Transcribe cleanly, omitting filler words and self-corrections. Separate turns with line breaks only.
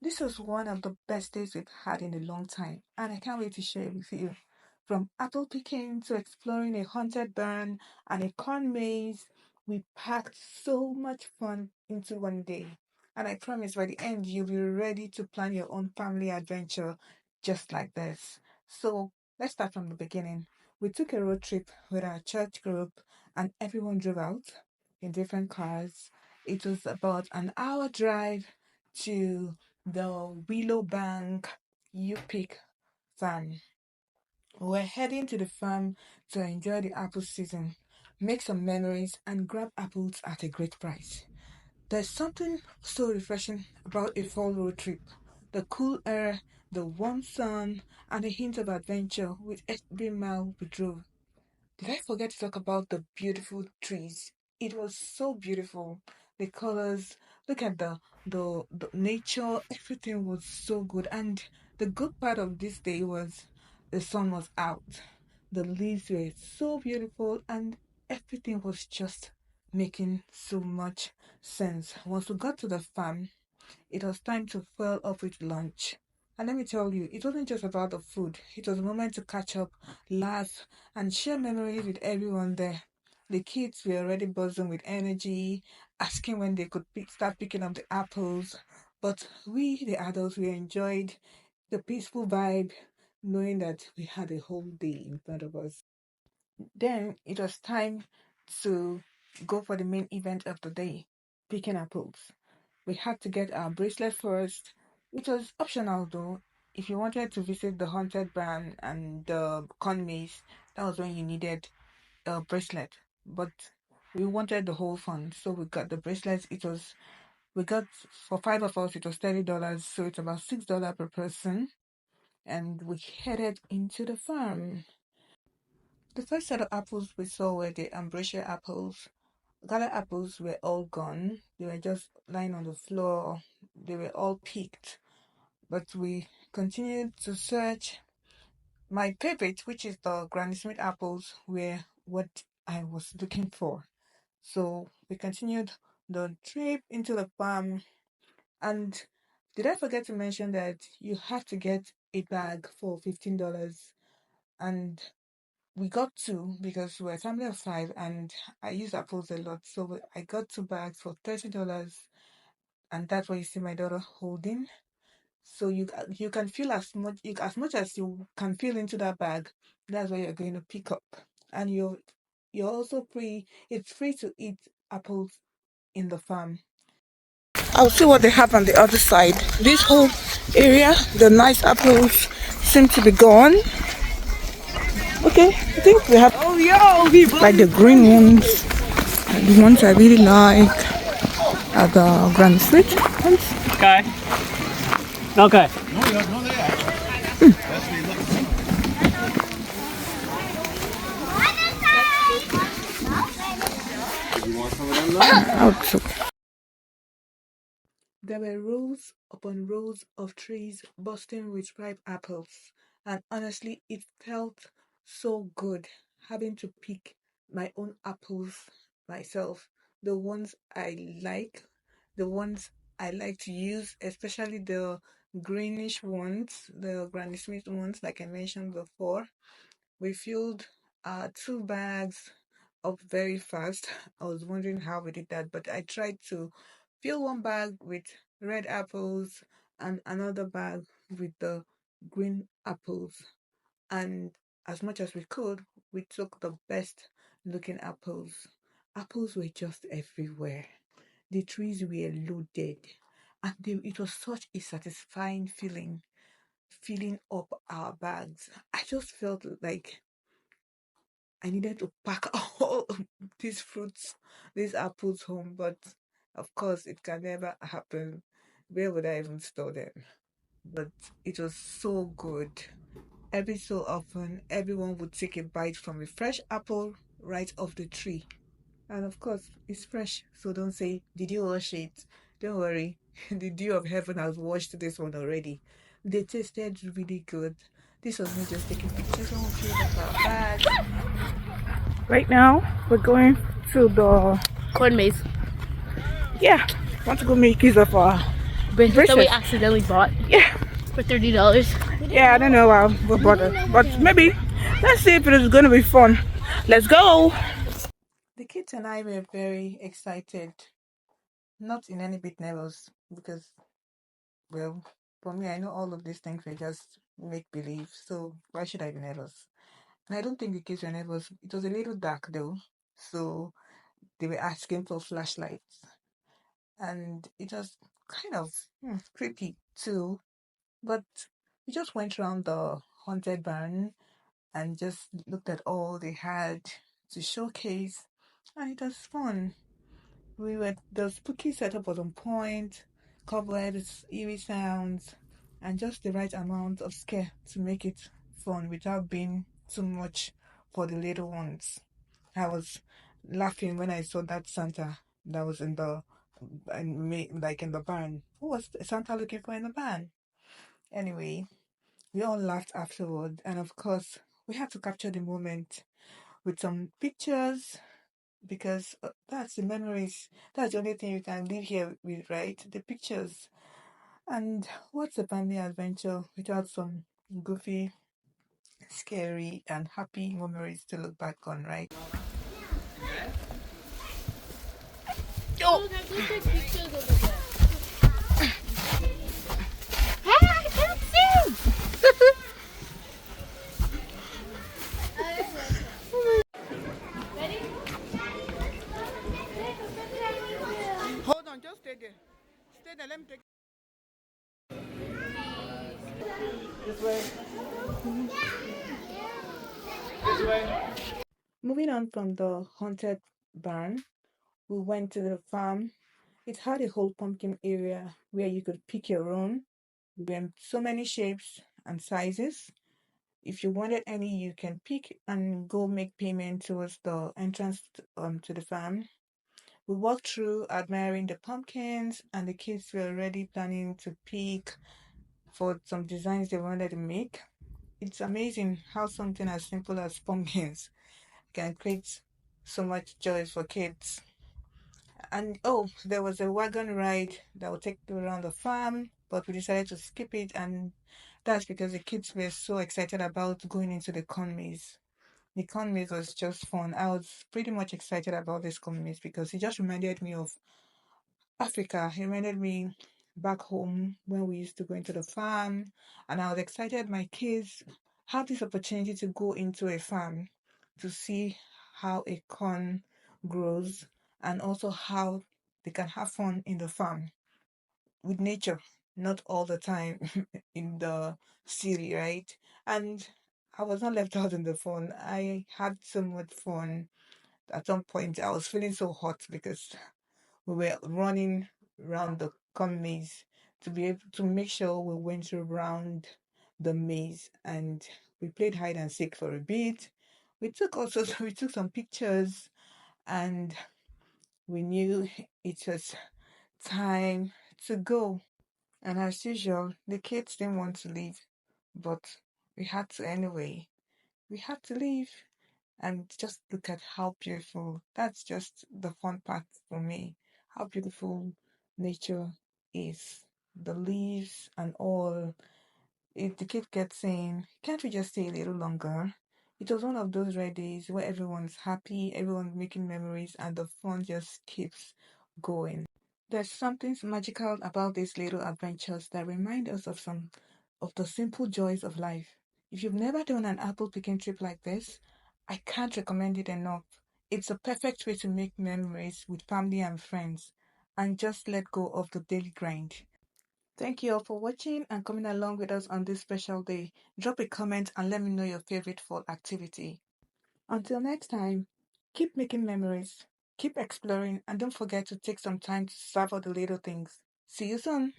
This was one of the best days we've had in a long time, and I can't wait to share it with you. From apple picking to exploring a haunted barn and a corn maze, we packed so much fun into one day. And I promise by the end, you'll be ready to plan your own family adventure just like this. So let's start from the beginning. We took a road trip with our church group, and everyone drove out in different cars. It was about an hour drive to the Willow Bank You Pick farm. We're heading to the farm to enjoy the apple season, make some memories, and grab apples at a great price. There's something so refreshing about a fall road trip. The cool air, the warm sun, and a hint of adventure with every mile we drove. Did I forget to talk about the beautiful trees? It was so beautiful. The colors, look at the nature, everything was so good. And the good part of this day was the sun was out. The leaves were so beautiful and everything was just making so much sense. Once we got to the farm, it was time to fuel up with lunch. And let me tell you, it wasn't just about the food. It was a moment to catch up, laugh, and share memories with everyone there. The kids were already buzzing with energy, asking when they could start picking up the apples. But we, the adults, we enjoyed the peaceful vibe, knowing that we had a whole day in front of us. Then it was time to go for the main event of the day, picking apples. We had to get our bracelet first. It was optional though. If you wanted to visit the haunted barn and the corn maze, that was when you needed a bracelet. But we wanted the whole fun, so we got the bracelets. We got for five of us. It was $30, so it's about $6 per person, and we headed into the farm. The first set of apples we saw were the ambrosia apples. Gala apples were all gone. They were just lying on the floor. They were all picked. But we continued to search. My favorite, which is the Granny Smith apples, were what I was looking for. So we continued the trip into the farm. And did I forget to mention that you have to get a bag for $15? And we got two because we're a family of five and I use apples a lot. So I got two bags for $30, and that's what you see my daughter holding. So you can feel as much as you can feel into that bag. That's what you're going to pick up, and you're also free. It's free to eat apples in the farm. I'll see what they have on the other side. This whole area, the nice apples seem to be gone. Okay, I think we have like the green ones. The ones I really like are the Grand Street ones.
Okay. Okay.
Also, there were rows upon rows of trees bursting with ripe apples, and honestly, it felt so good having to pick my own apples myself. The ones I like, the ones I like to use, especially the greenish ones, the Granny Smith ones, like I mentioned before. We filled two bags up very fast. I was wondering how we did that, but I tried to fill one bag with red apples and another bag with the green apples. And as much as we could, we took the best looking apples. Apples were just everywhere. The trees were loaded, and it was such a satisfying feeling filling up our bags. I just felt like I needed to pack all these fruits, these apples home, but of course it can never happen. Where would I even store them? But it was so good. Every so often, everyone would take a bite from a fresh apple right off the tree. And of course, it's fresh, so don't say, "Did you wash it?" Don't worry, the dew of heaven has washed this one already. They tasted really good. This was me just taking pictures when we filled up our bags. Right now, we're going to the
Corn maze.
yeah. Want to go make use of our
bracelets that we accidentally bought.
Yeah.
For $30.
Yeah, I don't know why we bought it, but maybe let's see if it is going to be fun. Let's go.
The kids and I were very excited, not in any bit nervous, because, well, for me, I know all of these things were just make believe, so why should I be nervous? And I don't think the kids were nervous. It was a little dark though, so they were asking for flashlights, and it was kind of creepy too. But we just went around the haunted barn and just looked at all they had to showcase, and it was fun. The spooky setup was on point, cobwebs, eerie sounds, and just the right amount of scare to make it fun without being too much for the little ones. I was laughing when I saw that Santa that was like in the barn. Who was Santa looking for in the barn? Anyway, we all laughed afterward, and of course, we had to capture the moment with some pictures because that's the memories. That's the only thing you can live here with, right? The pictures. And what's a family adventure without some goofy, scary, and happy memories to look back on, right?
Oh. Hey, I can't see.
Hold on, just stay there. Stay there. Let me take. This way. This way.
Moving on from the haunted barn, we went to the farm. It had a whole pumpkin area where you could pick your own. There were so many shapes and sizes. If you wanted any, you can pick and go make payment towards the entrance to the farm. We walked through admiring the pumpkins, and the kids were already planning to pick for some designs they wanted to make. It's amazing how something as simple as pumpkins can create so much joy for kids. And oh, there was a wagon ride that would take you around the farm, but we decided to skip it, and that's because the kids were so excited about going into the corn maze. The corn maze was just fun. I was pretty much excited about this corn maze because it just reminded me of Africa. It reminded me back home when we used to go into the farm, and I was excited my kids have this opportunity to go into a farm to see how a corn grows and also how they can have fun in the farm with nature, not all the time in the city, right? And I was not left out in the fun. I had so much fun. At some point, I was feeling so hot because we were running around the corn maze to be able to make sure we went around the maze, and we played hide and seek for a bit. We took some pictures, and we knew it was time to go. And as usual, the kids didn't want to leave, but we had to anyway. We had to leave and just look at how beautiful. That's just the fun part for me. How beautiful nature is. The leaves and all. If the kid kept saying, "Can't we just stay a little longer?" It was one of those rare days where everyone's happy, everyone's making memories, and the fun just keeps going. There's something magical about these little adventures that remind us of some of the simple joys of life. If you've never done an apple picking trip like this, I can't recommend it enough. It's a perfect way to make memories with family and friends and just let go of the daily grind. Thank you all for watching and coming along with us on this special day. Drop a comment and let me know your favorite fall activity. Until next time, keep making memories, keep exploring, and don't forget to take some time to savor the little things. See you soon!